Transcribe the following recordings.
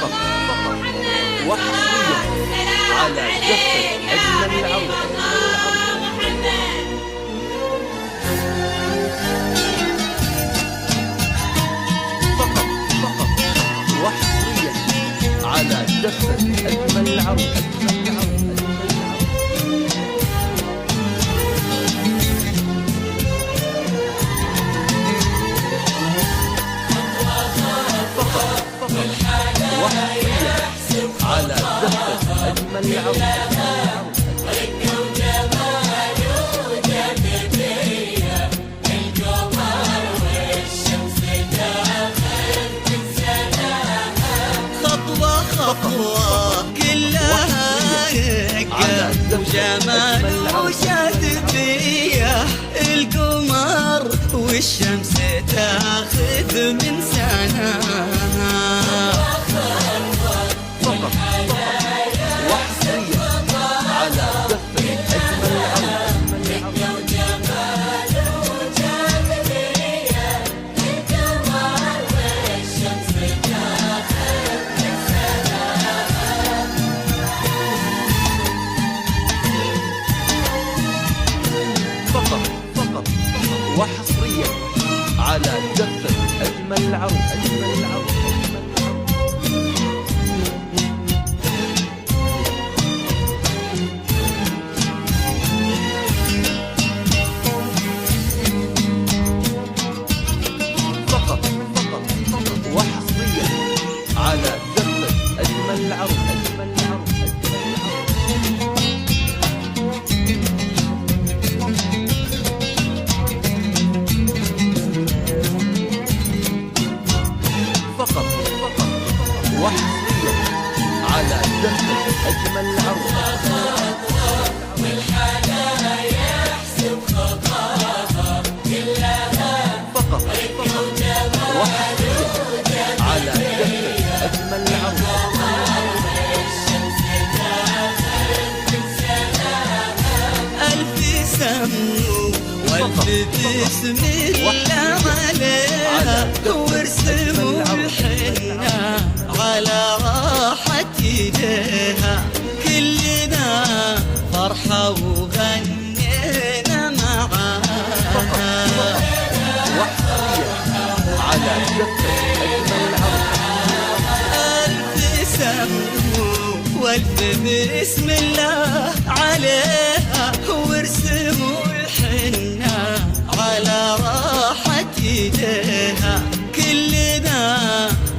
فقط وحصريا على دفة أجمل العروض. فقط وحصريا على دفة أجمل العروض. على دفة أجمل العروض. وجماله جذبية القمر والشمس داخل من سناها. خطوة كلها رقة وجماله جذبية القمر والشمس تاخذ من سناها. وحصريا على دفة أجمل العروض. فقط وحصريا على دفة أجمل العروض. وحصريا على دفة أجمل العروض. والحلا يحسب خطاها كلها. فقط وحصريا على دفة أجمل العروض. ألف سمو والف بسم الله عليها. وارسموا الحنة على راحة يديها. كلنا فرحة وغنينا معاها. وحصريا على دفة أجمل العروض. ألف سمو والف بسم الله عليها. وارسموا الحنة على راحة يديها. كلنا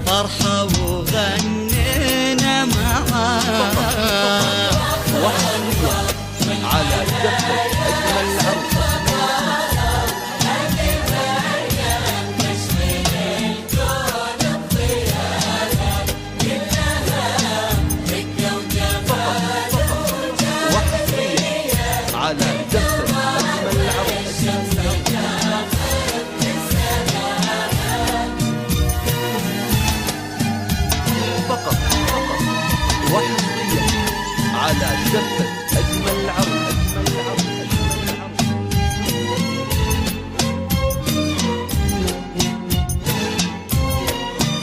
فرحة وغنينا معاها. وحصريا على دفة أجمل العروض. على دفة أجمل العروض. فقط وحصريا على دفة أجمل العروض.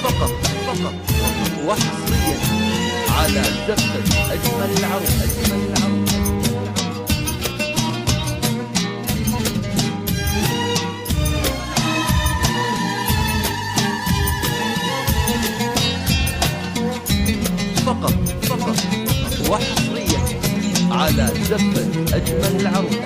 فقط وحصريا على دفة أجمل العروض. فقط وحصريا على دفة أجمل العروض.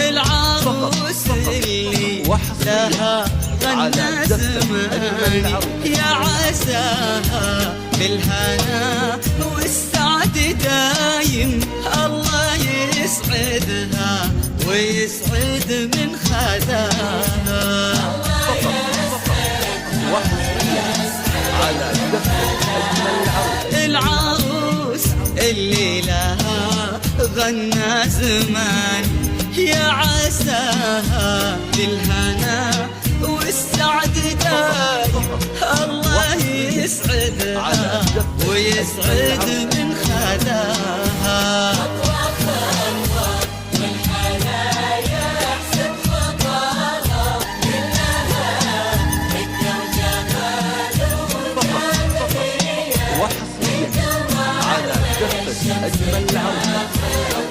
العروس اللي لها غنى زمان. يا عساها بالهنا والسعد دايم. الله يسعدها ويسعد من خداها. وحصريا على دفة أجمل العروض. العروس اللي لها غنى زمان. يا عساها بالهنا والسعد دايم. الله يسعدها ويسعد من خداها. أجمل عروس